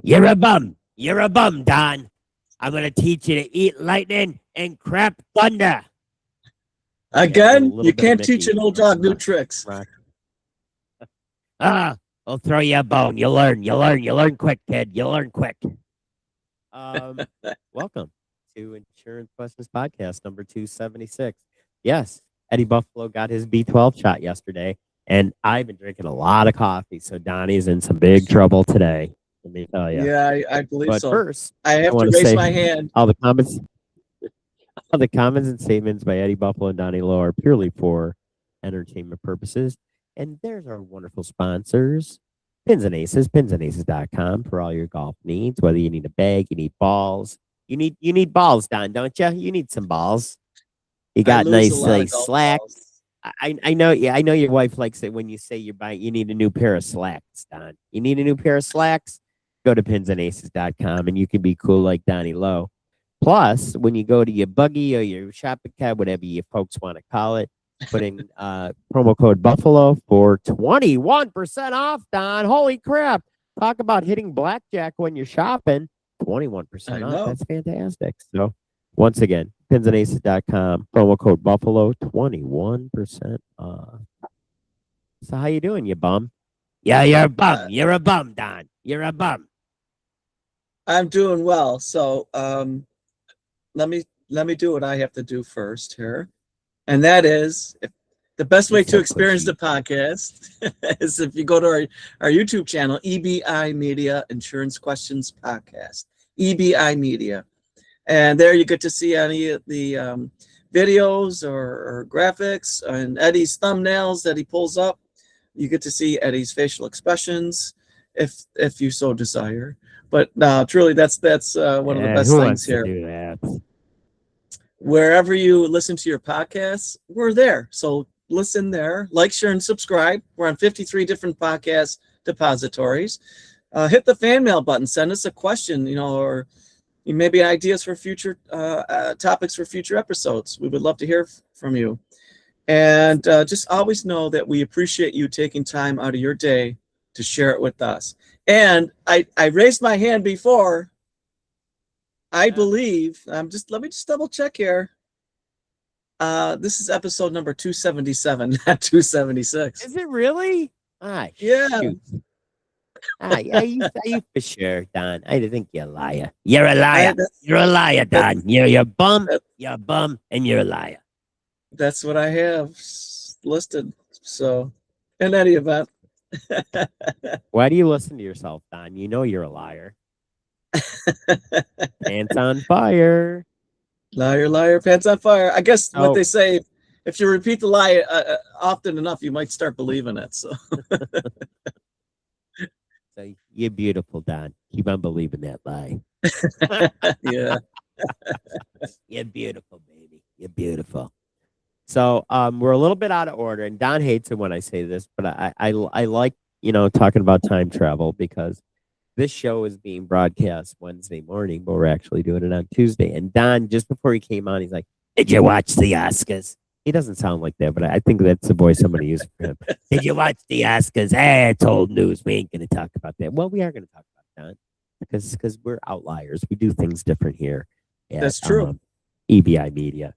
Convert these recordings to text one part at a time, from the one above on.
You're a bum. You're a bum, Don. I'm going to teach you to eat lightning and crap thunder. Again, you can't teach an old dog new tricks. I'll throw you a bone. You learn quick, kid. You learn quick. Welcome to Insurance Questions Podcast number 276. Yes, Eddie Buffalo got his B12 shot yesterday, and I've been drinking a lot of coffee, so Donnie's in some big trouble today. Let me tell you. Yeah, I believe but so. First, I have to raise my hand. All the comments and statements by Eddie Buffalo and Donnie Lowe are purely for entertainment purposes. And there's our wonderful sponsors, Pins and Aces, pinsandaces.com for all your golf needs. Whether you need a bag, you need balls. You need balls, Don, don't you? You need some balls. You got nice slacks. I know. Yeah, I know your wife likes it when you say you need a new pair of slacks, Don. You need a new pair of slacks? Go to pinsandaces.com and you can be cool like Donnie Lowe. Plus, when you go to your buggy or your shopping cab, whatever you folks want to call it, put in promo code Buffalo for 21% off, Don. Holy crap. Talk about hitting blackjack when you're shopping. 21% off. That's fantastic. So, once again, pinsandaces.com, promo code Buffalo, 21% off. So, how you doing, you bum? Yeah, you're a bum. You're a bum, Don. You're a bum. I'm doing well. So, let me do what I have to do first here. And that is, the best way to experience the podcast is if you go to our YouTube channel, EBI Media Insurance Questions Podcast, EBI Media. And there you get to see any of the videos or graphics and Eddie's thumbnails that he pulls up. You get to see Eddie's facial expressions if you so desire. But no, truly, that's one of the best things here. Do that? Wherever you listen to your podcasts, we're there. So listen there, like, share, and subscribe. We're on 53 different podcast depositories. Hit the fan mail button. Send us a question, or maybe ideas for future topics for future episodes. We would love to hear from you. And just always know that we appreciate you taking time out of your day to share it with us. And I raised my hand before. I believe, let me just double check here. This is episode number 277, not 276. Is it really? Yeah. You for sure, Don. I think you're a liar. You're a liar. You're a liar, Don. You're a bum. You're a bum, and you're a liar. That's what I have listed. So, in any event. Why do you listen to yourself, Don? You know you're a liar. Pants on fire. Liar, liar, pants on fire. I guess what they say, if you repeat the lie often enough, you might start believing it. So, so you're beautiful, Don. Keep on believing that lie. Yeah. You're beautiful, baby. You're beautiful. So we're a little bit out of order, and Don hates it when I say this, but I like, talking about time travel because this show is being broadcast Wednesday morning, but we're actually doing it on Tuesday. And Don, just before he came on, he's like, "Did you watch the Oscars?" He doesn't sound like that, but I think that's the voice somebody used for him. Did you watch the Oscars? It's old news. We ain't going to talk about that. Well, we are going to talk about Don because we're outliers. We do things different here. That's true. EBI Media.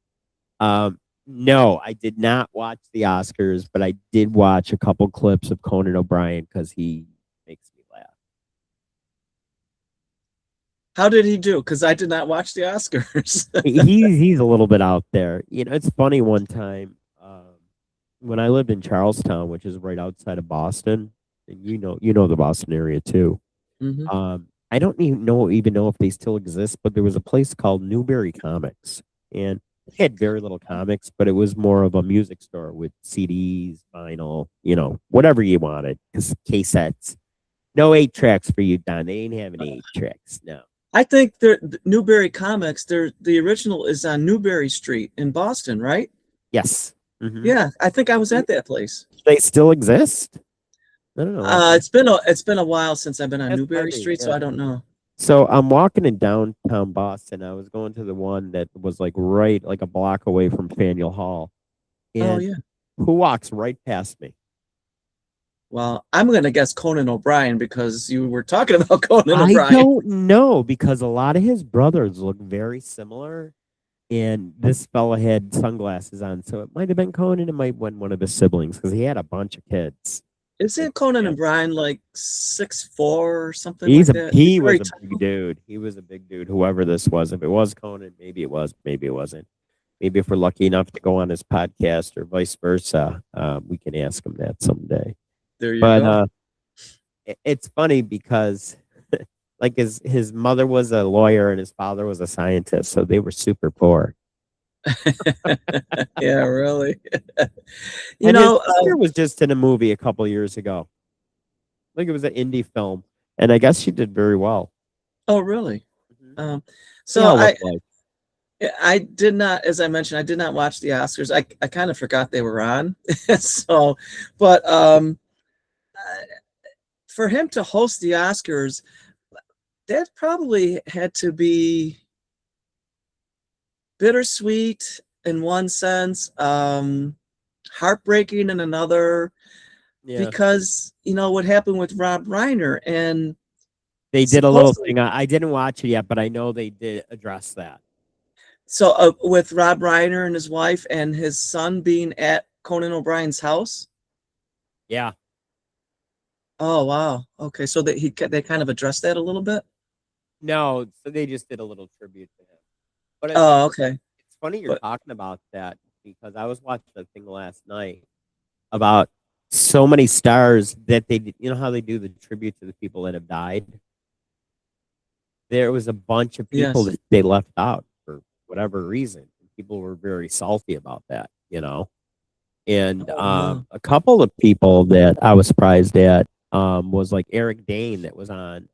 No, I did not watch the Oscars, but I did watch a couple clips of Conan O'Brien because he makes me laugh. How did he do? Because I did not watch the Oscars. he's a little bit out there. It's funny. One time, when I lived in Charlestown, which is right outside of Boston, and you know the Boston area too. Mm-hmm. I don't even know if they still exist, but there was a place called Newberry Comics, and it had very little comics, but it was more of a music store with CDs, vinyl, whatever you wanted, cassettes. No 8-tracks for you, Don. They ain't having 8-tracks, no. I think the Newberry Comics, the original is on Newberry Street in Boston, right? Yes. Mm-hmm. Yeah, I think I was at that place. They still exist? I don't know. It's been a while since I've been on Newberry Street, so I don't know. So I'm walking in downtown Boston. I was going to the one that was like a block away from Faneuil Hall. And who walks right past me? Well, I'm going to guess Conan O'Brien because you were talking about Conan I O'Brien. don't know because a lot of his brothers look very similar. And this fella had sunglasses on, so it might have been Conan. It might have been one of his siblings because he had a bunch of kids. Isn't And Conan yeah, O'Brien like 6'4" or something like that? He's he was very a big tall. dude. He was a big dude. Whoever this was, if it was Conan, maybe it was, maybe it wasn't. Maybe if we're lucky enough to go on his podcast or vice versa, we can ask him that someday. There you But go. it's funny because like his mother was a lawyer and his father was a scientist, so they were super poor. Yeah, really. You And his know, sister was just in a movie a couple years ago. Like it was an indie film, and I guess she did very well. oh, really? Mhm. Um, They so all look I like. I did not, as I mentioned, I did not watch the Oscars. I kind of forgot they were on. So, but uh, for him to host the Oscars, that probably had to be bittersweet in one sense, heartbreaking in another, Yeah, because you know what happened with Rob Reiner, and they did a little supposedly, thing. I didn't watch it yet, but I know they did address that. so with Rob Reiner and his wife and his son being at Conan O'Brien's house. Yeah. Oh wow. Okay, so they kind of addressed that a little bit. No, so they just did a little tribute to him. But Oh, okay. it's funny you're But talking about that because I was watching a thing last night about so many stars that you know how they do the tribute to the people that have died. There was a bunch of people yes. that they left out for whatever reason. People were very salty about that, you know. And Oh wow. a couple of people that I was surprised at was like Eric Dane that was on.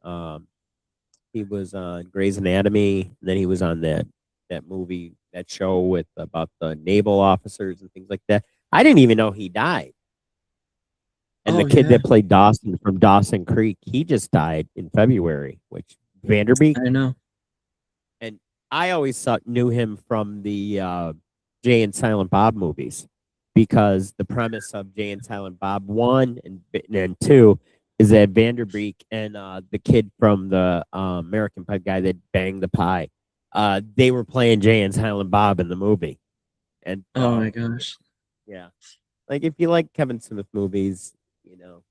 He was on Grey's Anatomy, and then he was on that movie, that show with about the naval officers and things like that. I didn't even know he died. And the Oh kid yeah. that played Dawson from Dawson Creek, he just died in February, which Vanderbeek. I know. And I always knew him from the Jay and Silent Bob movies because the premise of Jay and Silent Bob 1 and 2 is that Vanderbeek and the kid from the American Pie guy that banged the pie, they were playing Jay and Silent Bob in the movie. And Oh my gosh. yeah, like if you like Kevin Smith movies, you know,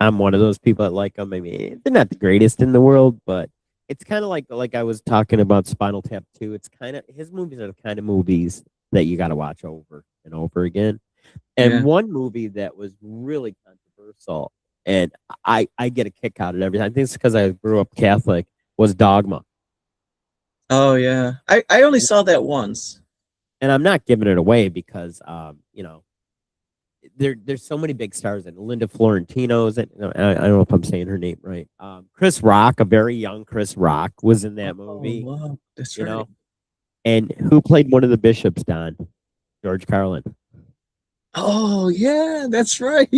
I'm one of those people that like them. I mean, they're not the greatest in the world, but it's kind of like I was talking about Spinal Tap 2. It's kind of his movies are the kind of movies that you got to watch over and over again. And Yeah. one movie that was really controversial, and I get a kick out of it every time. I think it's because I grew up Catholic. Was Dogma, Oh yeah. I only saw that once. and I'm not giving it away because you know there's so many big stars in Linda Florentino's and I don't know if I'm saying her name right. Chris Rock, a very young Chris Rock, was in that Oh movie. wow. That's You right. know, and who played one of the bishops? Don George Carlin. Oh yeah, that's right.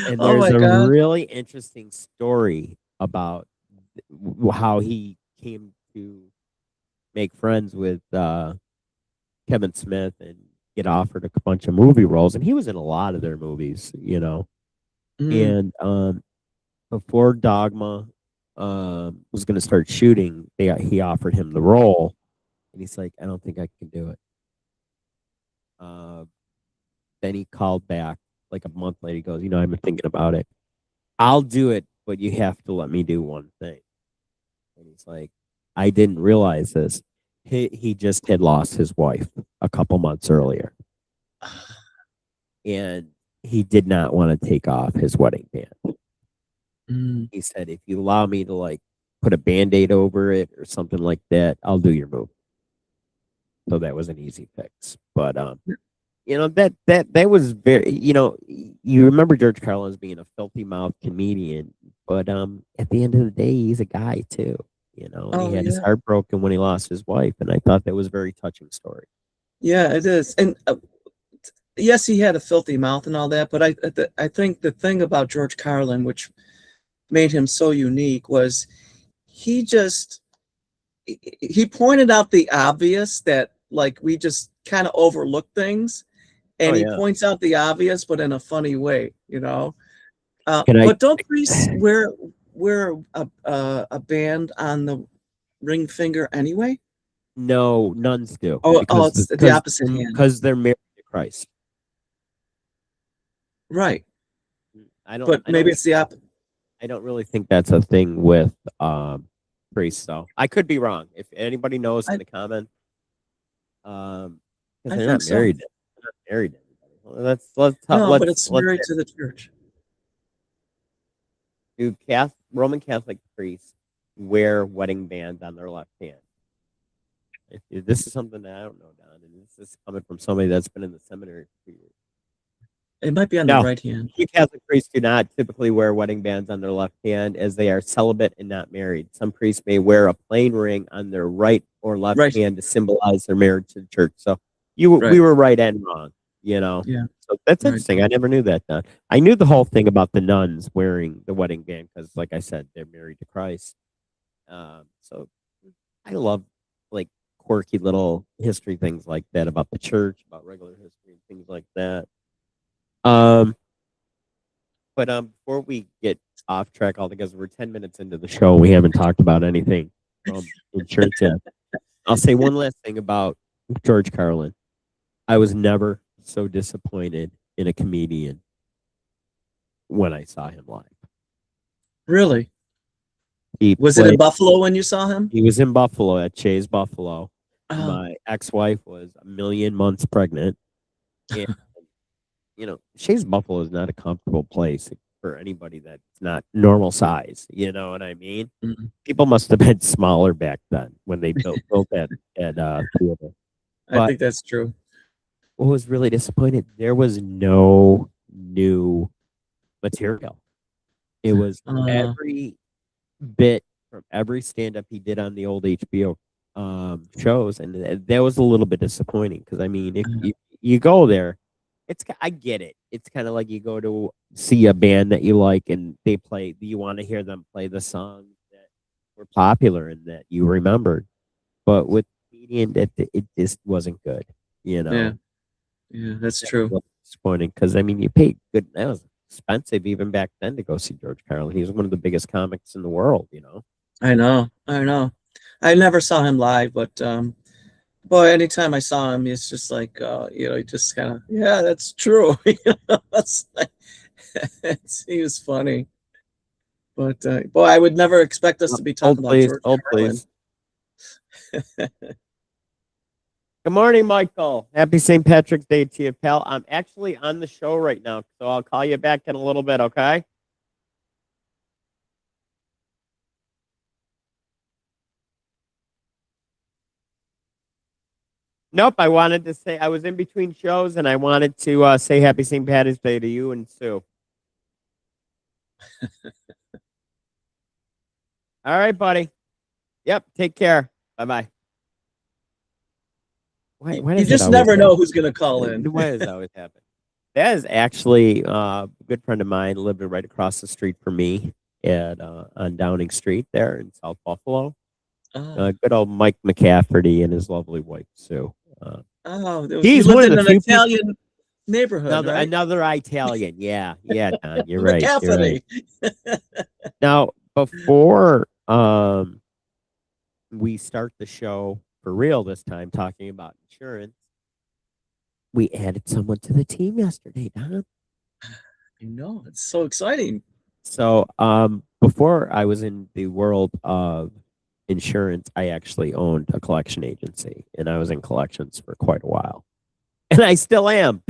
And Oh there's my a God. really interesting story about how he came to make friends with Kevin Smith and get offered a bunch of movie roles, and he was in a lot of their movies, you know. Mm. And before Dogma was going to start shooting, he offered him the role, and he's like, "I don't think I can do it." Uh, then he called back like a month later. He goes, "You know, I've been thinking about it. I'll do it, but you have to let me do one thing." And he's like, "I didn't realize this. He just had lost his wife a couple months earlier, and he did not want to take off his wedding band. Mm. He said, if you allow me to like put a band-aid over it or something like that, I'll do your move." So that was an easy fix. But you know, that was very, you know, you remember George Carlin as being a filthy mouth comedian, but at the end of the day, he's a guy too, you know, and he Oh had his yeah. heart broken when he lost his wife, and I thought that was a very touching story. Yeah, it is. And yes, he had a filthy mouth and all that, but I think the thing about George Carlin, which made him so unique, was he just he pointed out the obvious that like we just kind of overlook things, Oh and he yeah. points out the obvious but in a funny way, you know. Can I? But don't priests wear a band on the ring finger anyway? No, nuns do Oh, it's the opposite hand. because they're married to Christ. Right. I don't But I maybe don't it's the opposite. I don't really think that's a thing with priests though. I could be wrong. If anybody knows in I, the comments, because I they're think not so. married. They're not married to anybody. Well, No, but it's married to the church. do Roman Catholic priests wear wedding bands on their left hand? This is something that I don't know, Don, and this is coming from somebody that's been in the seminary for years. It might be on the No, right hand. Catholic priests do not typically wear wedding bands on their left hand as they are celibate and not married. Some priests may wear a plain ring on their right or left Right. hand to symbolize their marriage to the church. So we Right. were right and wrong, you know. Yeah. So that's Right. interesting. I never knew that, Don. I knew the whole thing about the nuns wearing the wedding band because, like I said, they're married to Christ. So I love like quirky little history things like that about the church, about regular history and things like that. But before we get off track altogether, we're 10 minutes into the show. We haven't talked about anything from insurance yet. I'll say one last thing about George Carlin. I was never so disappointed in a comedian when I saw him live. Really? He Was it in Buffalo when you saw him? He was in Buffalo at Shays Buffalo. Oh. My ex-wife was a million months pregnant. And, you know, Shays Buffalo is not a comfortable place for anybody that's not normal size. You know what I mean? Mhm. People must have been smaller back then when they built that theater. I think that's true. What was really disappointed, there was no new material. It was every bit from every stand-up he did on the old HBO shows, and that was a little bit disappointing because I mean, if you go there, I get it. It's kind of like you go to see a band that you like, and they play. You want to hear them play the songs that were popular and that you remembered. But with comedian, it just wasn't good. You know. Yeah, that's true. Disappointing because I mean, you paid good. That was expensive even back then to go see George Carlin. He was one of the biggest comics in the world. You know. I know. I never saw him live, but boy, anytime I saw him, it's just like you know, he just kind of that's true. You know, he was funny. But boy, I would never expect us to be talking about George Carlin. Good morning, Michael. Happy St. Patrick's Day to you, pal. I'm actually on the show right now, so I'll call you back in a little bit, okay? Nope, I wanted to say I was in between shows, and I wanted to say Happy St. Patrick's Day to you and Sue. All right, buddy. Yep, take care. Bye-bye. You just never know who's going to call in. Why does that always happen? That is actually a good friend of mine, lived right across the street from me on Downing Street there in South Buffalo. Good old Mike McCafferty and his lovely wife, Sue. He's lived in an Italian neighborhood, right? Another Italian. Yeah, Don, you're right. You're right. Now, before we start the show for real this time, talking about insurance, we added someone to the team yesterday, Don. I know, it's so exciting. So, before I was in the world of insurance, I actually owned a collection agency, and I was in collections for quite a while, and I still am.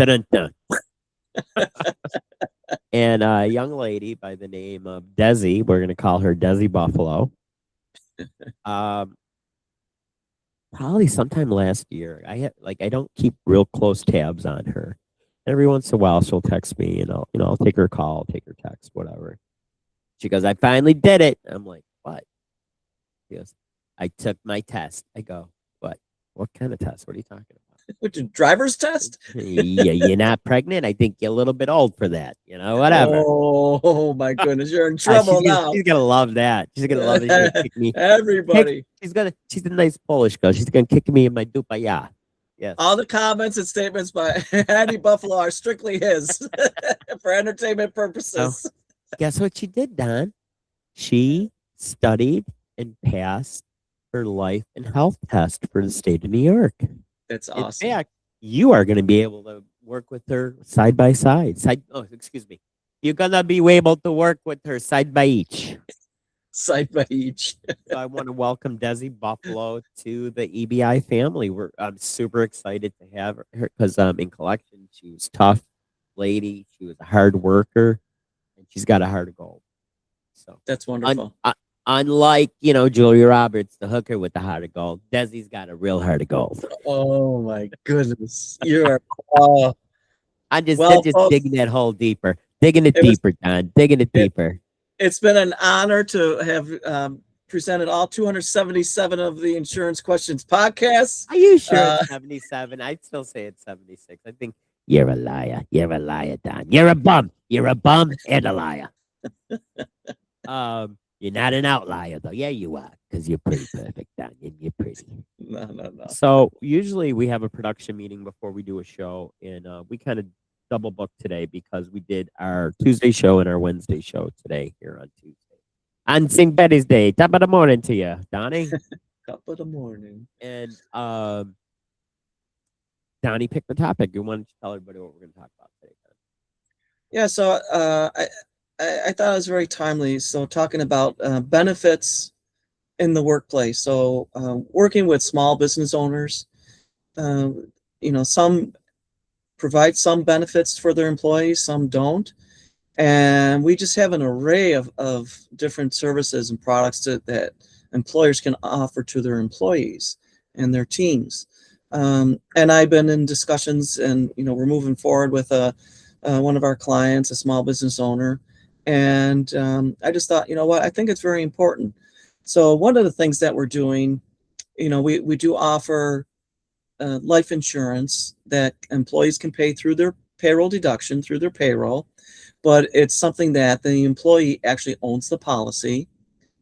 And a young lady by the name of Desi, we're going to call her Desi Buffalo. Probably sometime last year. I don't keep real close tabs on her. Every once in a while, she'll text me, and I'll take her call, take her text, whatever. She goes, "I finally did it." I'm like, "What?" She goes, "I took my test." I go, "What? What kind of test? What are you talking about?" Which driver's test? Yeah, you're not pregnant. I think you're a little bit old for that. You know, whatever. Oh my goodness, you're in trouble now. She's gonna love that. She's gonna love it. She's gonna kick me. Everybody. She's a nice Polish girl. She's gonna kick me in my dupa. Yeah. Yes. All the comments and statements by Andy Buffalo are strictly his for entertainment purposes. guess what she did, Don? She studied and passed her life and health test for the state of New York. That's In awesome. fact, you are going to be able to work with her side by side. Oh, excuse me. You're going to be able to work with her side by each. Side by each. So I want to welcome Desi Buffalo to the EBI family. I'm super excited to have her because in collection she was tough lady. She was a hard worker, and she's got a heart of gold. So That's wonderful. unlike Julia Roberts, the hooker with the heart of gold, Desi's got a real heart of gold. Oh my goodness. You're uh, I'm just well, folks, digging that hole deeper, digging it it was deeper, Don, digging it deeper. it's been an honor to have presented all 277 of the Insurance Questions podcasts. Are you sure it's 77? I'd still say it's 76. I think you're a liar. You're a liar, Don. You're a bum. You're a bum and a liar. You're not an outlier though. Yeah, you are, because you're pretty perfect, Don. You're pretty. No. So usually we have a production meeting before we do a show, and we kind of double booked today because we did our Tuesday show and our Wednesday show today here on Tuesday. On St. Betty's Day, top of the morning to you, Donnie. Top of the morning. And Donnie picked the topic. You wanted to tell everybody what we're going to talk about today? Yeah, so I thought it was very timely. So talking about benefits in the workplace. So working with small business owners, some provide some benefits for their employees, some don't. And we just have an array of different services and products that employers can offer to their employees and their teams. And I've been in discussions, and we're moving forward with one of our clients, a small business owner, and I just thought, I think it's very important. So one of the things that we're doing, we do offer life insurance that employees can pay through their payroll deduction, through their payroll, but it's something that the employee actually owns the policy.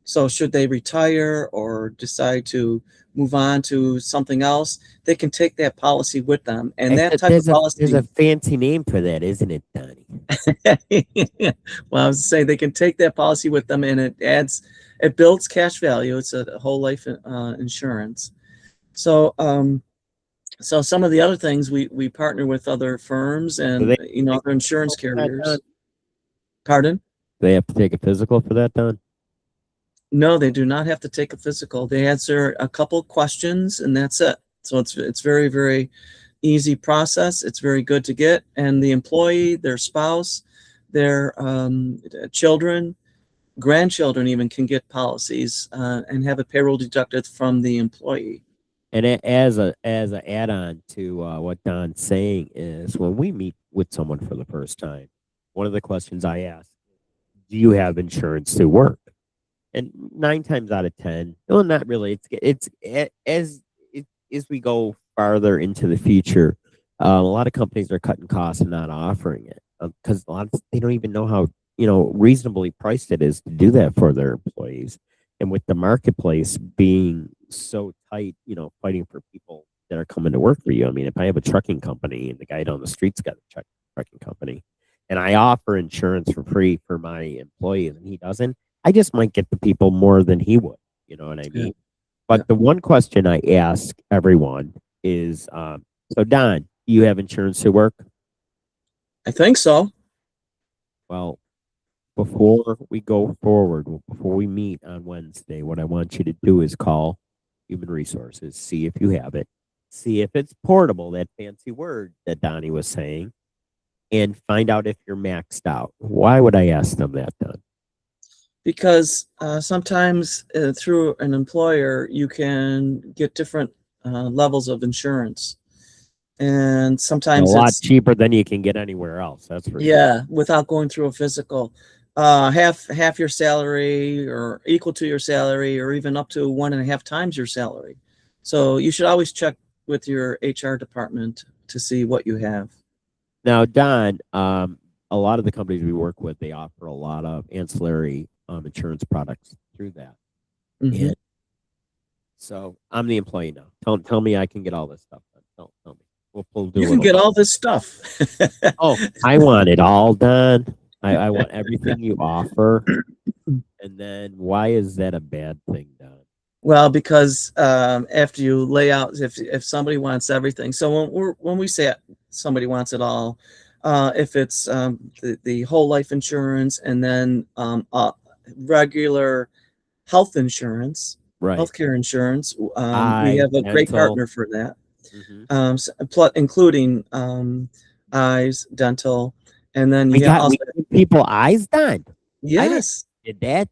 So should they retire or decide to move on to something else, they can take that policy with them. And that type of policy, there's a fancy name for that, isn't it, Donnie? well, I was saying they can take that policy with them, and it builds cash value. It's a whole life insurance. So, so some of the other things we partner with other firms and other insurance carriers. Pardon? Do they have to take a physical for that, Don? No, they do not have to take a physical. They answer a couple questions, and that's it. So it's very, very easy process. It's very good to get, and the employee, their spouse, their children, grandchildren even can get policies and have a payroll deducted from the employee. And as an add-on to what Don's saying is, when we meet with someone for the first time, one of the questions I ask, do you have insurance to work? And 9 times out of 10, well, not really. It's as we go farther into the future, a lot of companies are cutting costs and not offering it because they don't even know how reasonably priced it is to do that for their employees. And with the marketplace being so tight, fighting for people that are coming to work for you. I mean, if I have a trucking company and the guy down the street's got a trucking company, and I offer insurance for free for my employees and he doesn't, I just might get the people more than he would. You know what I mean? Yeah. But the one question I ask everyone is, so Don, do you have insurance to work? I think so. Well, before we go forward, before we meet on Wednesday, what I want you to do is call Human Resources, see if you have it, see if it's portable, that fancy word that Donnie was saying, and find out if you're maxed out. Why would I ask them that, Don? Because sometimes through an employer, you can get different levels of insurance. And sometimes a lot cheaper than you can get anywhere else. That's for sure. Without going through a physical. Half your salary or equal to your salary, or even up to 1.5 times your salary. So you should always check with your HR department to see what you have. Now, Don, a lot of the companies we work with, they offer a lot of ancillary insurance products through that. Mm-hmm. And so I'm the employee now. Tell me I can get all this stuff done. Tell me. You can get all this stuff. Oh, I want it all done. I want everything you offer. And then why is that a bad thing, Don? Well, because after you lay out, if somebody wants everything, so when we say somebody wants it all, if it's the whole life insurance and then regular health insurance, Right. healthcare insurance, we Eye, have a great dental. partner for that, Hmm. including eyes, dental, and then We you got also we give people eyes done. I didn't yes, did that.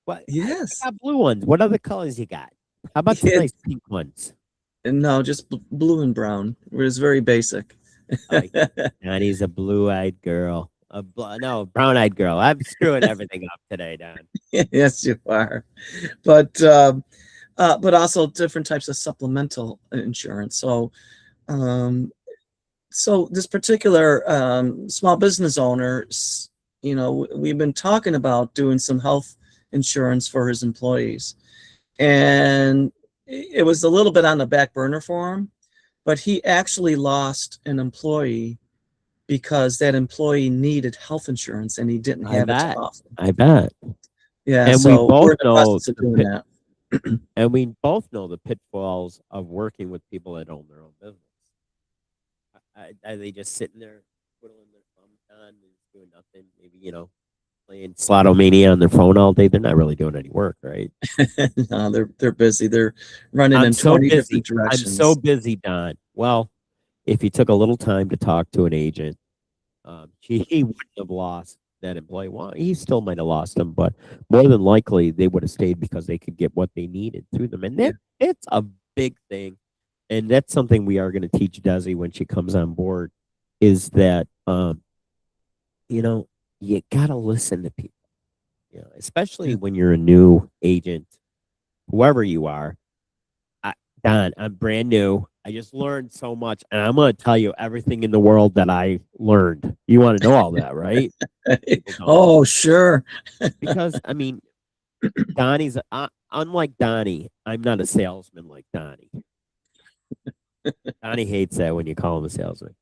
What I yes, got blue ones. What other colors you got? How about some yeah, nice pink ones? no, just blue and brown. It was very basic. I Donnie's a blue-eyed girl. No, brown-eyed girl. I'm screwing everything up today, Don. Yes, you are. But also different types of supplemental insurance. Um, so this particular small business owner, we've been talking about doing some health insurance for his employees, and it was a little bit on the back burner for him. But he actually lost an employee because that employee needed health insurance and he didn't I have it to bet. offer. I bet. Yeah, And we so we're both in the know process of the doing pit, that. and we both know the pitfalls of working with people that own their own business. Are they just sitting there twiddling their thumbs on and doing nothing? Maybe playing Slotomania on their phone all day. They're not really doing any work, right? No, they're busy. They're running I'm in so 20 busy. different I'm so directions. busy, Don. Well, if you took a little time to talk to an agent, he wouldn't have lost that employee. Well, he still might have lost them, but more than likely they would have stayed because they could get what they needed through them. And Yeah, that's a big thing. And that's something we are going to teach Desi when she comes on board is that, you know, you got to listen to people, especially yeah. when you're a new agent, whoever you are. I, Don, I'm brand new. I just learned so much, and I'm going to tell you everything in the world that I learned. You want to know all that, right? People don't, Oh, sure. because I mean, Donnie's unlike Donnie. I'm not a salesman like Donnie. Donnie hates that when you call him a salesman.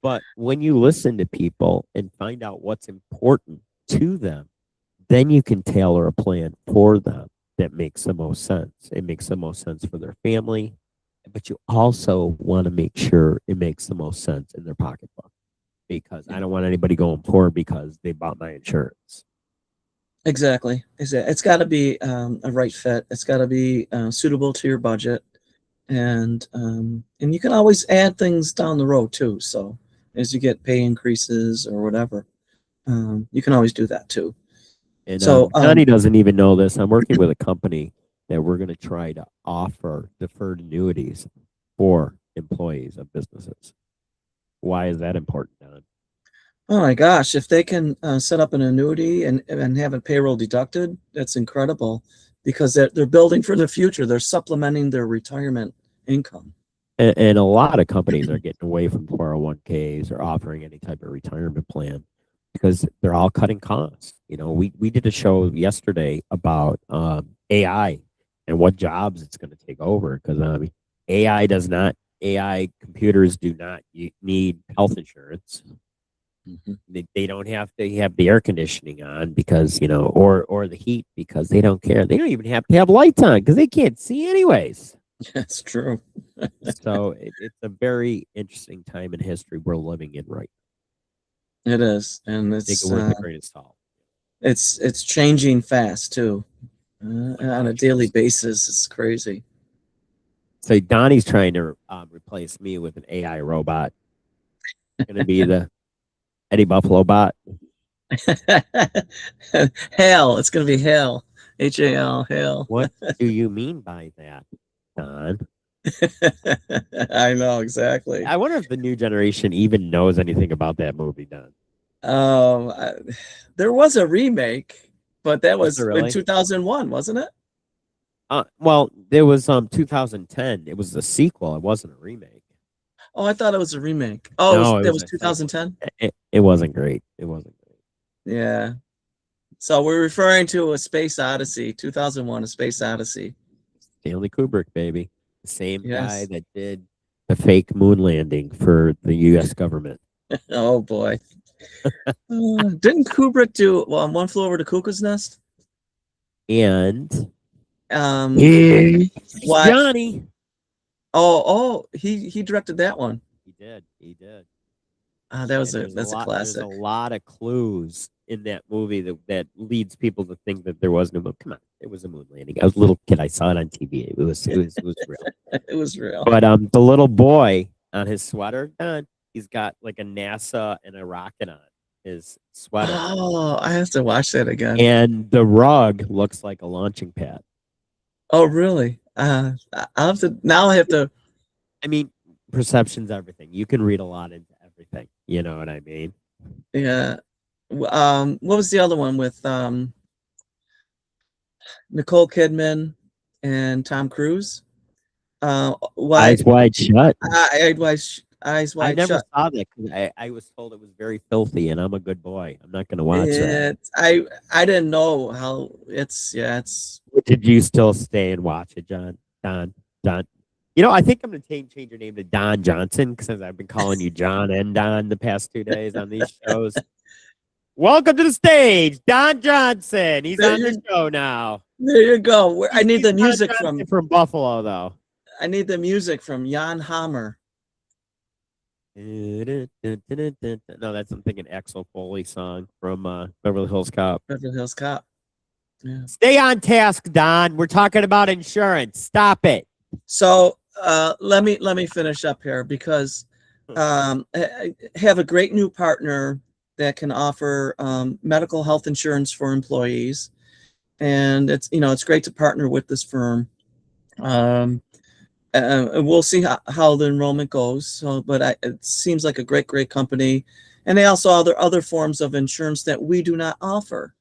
But when you listen to people and find out what's important to them, then you can tailor a plan for them that makes the most sense. It makes the most sense for their family, but you also want to make sure it makes the most sense in their pocketbook because I don't want anybody going poor because they bought my insurance. Exactly. It's got to be a right fit. It's got to be suitable to your budget, and you can always add things down the road too. So as you get pay increases or whatever, you can always do that too. And So Johnny doesn't even know this. I'm working with a company that we're going to try to offer deferred annuities for employees of businesses. Why is that important, Don? oh my gosh, if they can set up an annuity and have it payroll deducted, that's incredible because they're building for the future. They're supplementing their retirement income. And a lot of companies are getting away from 401ks or offering any type of retirement plan because they're all cutting costs. We did a show yesterday about AI and what jobs it's going to take over because AI computers do not need health insurance. They don't have to have the air conditioning on because or the heat because they don't care. They don't even have to have lights on because they can't see anyways. That's true. So it's a very interesting time in history we're living in right It is, and now. Take it with a grain of salt. it's changing fast too. Oh my On a gosh, daily yes. basis. It's crazy. So Donnie's trying to replace me with an AI robot. Going to be the Eddie Buffalo bot. Hell, it's gonna be hell. HAL, hell. What do you mean by that, Don? I know exactly. I wonder if the new generation even knows anything about that movie, Don. Um, I, there was a remake, but that Was was there in really? 2001, wasn't it? Well, there was 2010. It was a sequel. It wasn't a remake. Oh, I thought it was a remake. Oh, No, it that was was a sequel. 2010. It wasn't great. It wasn't great. Yeah. So we're referring to a Space Odyssey, 2001, A Space Odyssey. Stanley Kubrick, baby. The same guy Yes. that did the fake moon landing for the U.S. government. Oh boy. Didn't Kubrick do One Flew Over the Cuckoo's Nest? And Um, what? Johnny. He directed that one. He did. He did. That was And that's a there's a classic. lot of clues in that movie that leads people to think that there was no moon. Come on, it was a moon landing. I was a little kid. I saw it on TV. It was real. It was real. But the little boy on his sweater, he's got like a NASA and a rocket on his sweater. Oh, I have to watch that again. And the rug looks like a launching pad. Oh, really? I'll have to now. I have to. I mean, perception's everything. You can read a lot into everything. You know what I mean? Yeah. What was the other one with Nicole Kidman and Tom Cruise? Eyes Wide Shut. Eyes I Wide never Shut. saw that because I was told it was very filthy, and I'm a good boy. I'm not going to watch that. I didn't know how it's. Did you still stay and watch it, John? Don. You know, I think I'm going to change your name to Don Johnson because I've been calling you John and Don the past 2 days on these shows. Welcome to the stage, Don Johnson. He's on the show now. There you go. I need the music from Buffalo, though. I need the music from Jan Hammer. No, that's I'm thinking Axel Foley song from Beverly Hills Cop. Beverly Hills Cop. Yeah. Stay on task, Don. We're talking about insurance. Stop it. So let me finish up here because I have a great new partner that can offer medical health insurance for employees, and it's great to partner with this firm. We'll see how the enrollment goes. So, but it seems like a great company, and they also offer other forms of insurance that we do not offer.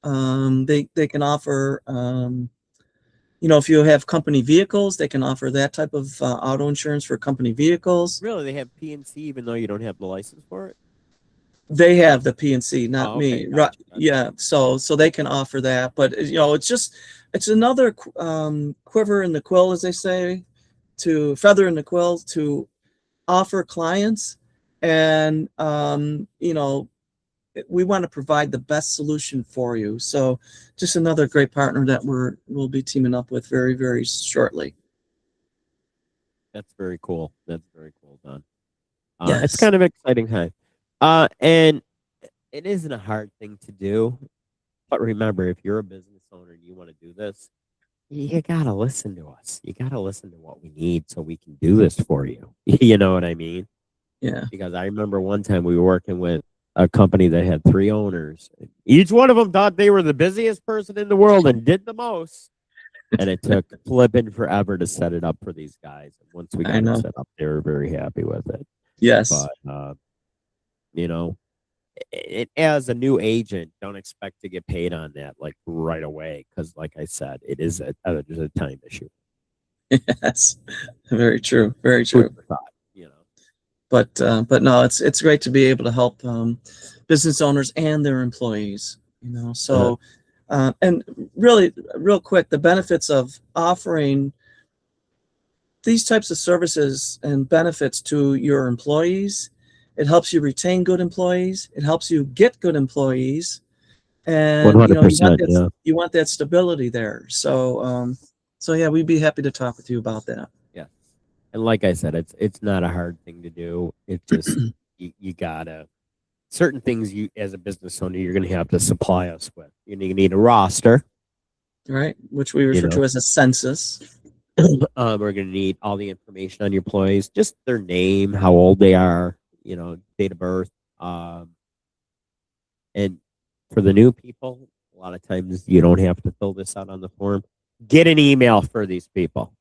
They can offer, if you have company vehicles, they can offer that type of auto insurance for company vehicles. Really, they have P&C even though you don't have the license for it? They have the P&C, not okay. me. Right? Yeah. So they can offer that, but it's another quiver in the quill, as they say, to feather in the quill to offer clients, and we want to provide the best solution for you. So just another great partner that we'll be teaming up with very, very shortly. That's very cool. That's very cool, Don. Yes. It's kind of exciting time. And it isn't a hard thing to do. But remember, if you're a business owner and you want to do this, you got to listen to us. You got to listen to what we need so we can do this for you. You know what I mean? Yeah. Because I remember one time we were working with a company that had 3 owners. Each one of them thought they were the busiest person in the world and did the most. And it took flipping forever to set it up for these guys. And once we got it set up, they were very happy with it. Yes. But, as a new agent, don't expect to get paid on that like right away. Because like I said, it is a time issue. Yes. Very true. Very true. But no, it's great to be able to help business owners and their employees, so and really real quick, the benefits of offering these types of services and benefits to your employees: it helps you retain good employees, it helps you get good employees, and 100%, you want that stability there. So yeah, we'd be happy to talk with you about that. Yeah. And like I said, it's not a hard thing to do. It's just you gotta certain things you as a business owner you're gonna have to supply us with. You need a roster, right? Which we refer to as a census. We're gonna need all the information on your employees, just their name, how old they are, date of birth. And for the new people, a lot of times you don't have to fill this out on the form. Get an email for these people.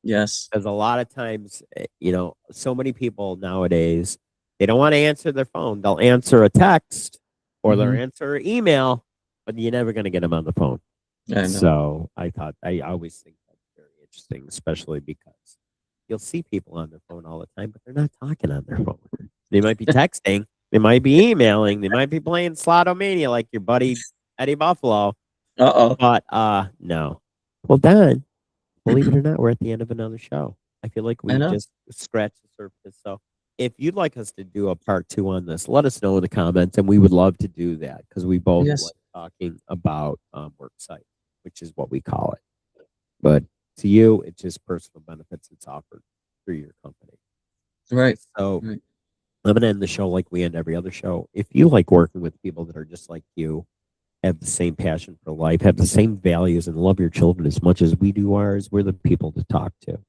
Yes. Because a lot of times, so many people nowadays, they don't want to answer their phone. They'll answer a text or they'll answer an email, but you're never going to get them on the phone. So I always think that's very interesting, especially because you'll see people on their phone all the time, but they're not talking on their phone. They might be texting, they might be emailing, they might be playing Slotomania like your buddy Eddie Buffalo. But no. Well, Don, believe it or not, we're at the end of another show. I feel like we just scratched the surface. So if you'd like us to do a part 2 on this, let us know in the comments, and we would love to do that because we both Yes. like talking about worksite, which is what we call it. But to you, it's just personal benefits that's offered through your company. Right. So Right. I'm gonna end the show like we end every other show. If you like working with people that are just like you, have the same passion for life, have the same values, and love your children as much as we do ours, we're the people to talk to.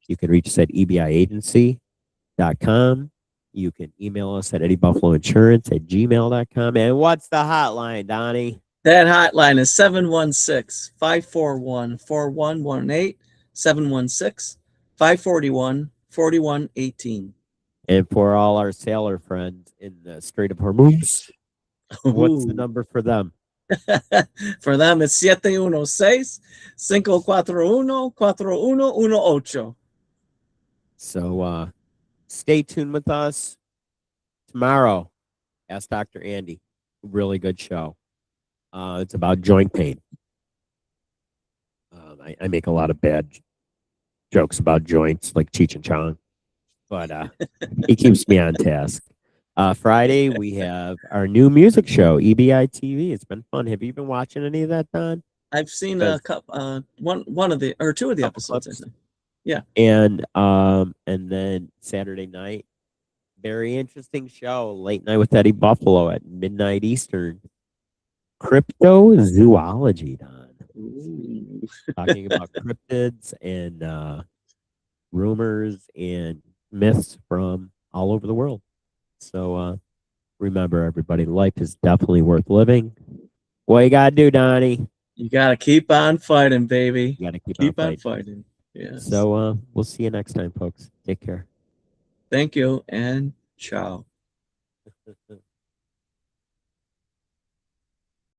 You can reach us at ebiagency.com. You can email us at eddiebuffaloinsurance@gmail.com. And what's the hotline, Donnie? That hotline is 716-541-4118, 716-541-4118. And for all our sailor friends in the Strait of Hormuz, what's the Ooh. number for them? For them, it's 716-541-4118. So stay tuned with us tomorrow. Ask Dr. Andy. Really good show. It's about joint pain. I make a lot of bad jokes about joints, like Cheech and Chong, but he keeps me on task. Friday we have our new music show, EBI TV. It's been fun. Have you been watching any of that, Don? I've seen Because a couple, one of the or two of the couple episodes, I clips. think. Yeah. And then Saturday night, very interesting show, late night with Eddie Buffalo at midnight Eastern. Cryptozoology, Don. Ooh. Talking about cryptids and rumors and myths from all over the world. So remember, everybody, life is definitely worth living. What you gotta do, Donnie? You gotta keep on fighting, baby. You gotta keep Keep on on fighting. fighting. Yes. So we'll see you next time, folks. Take care. Thank you and ciao.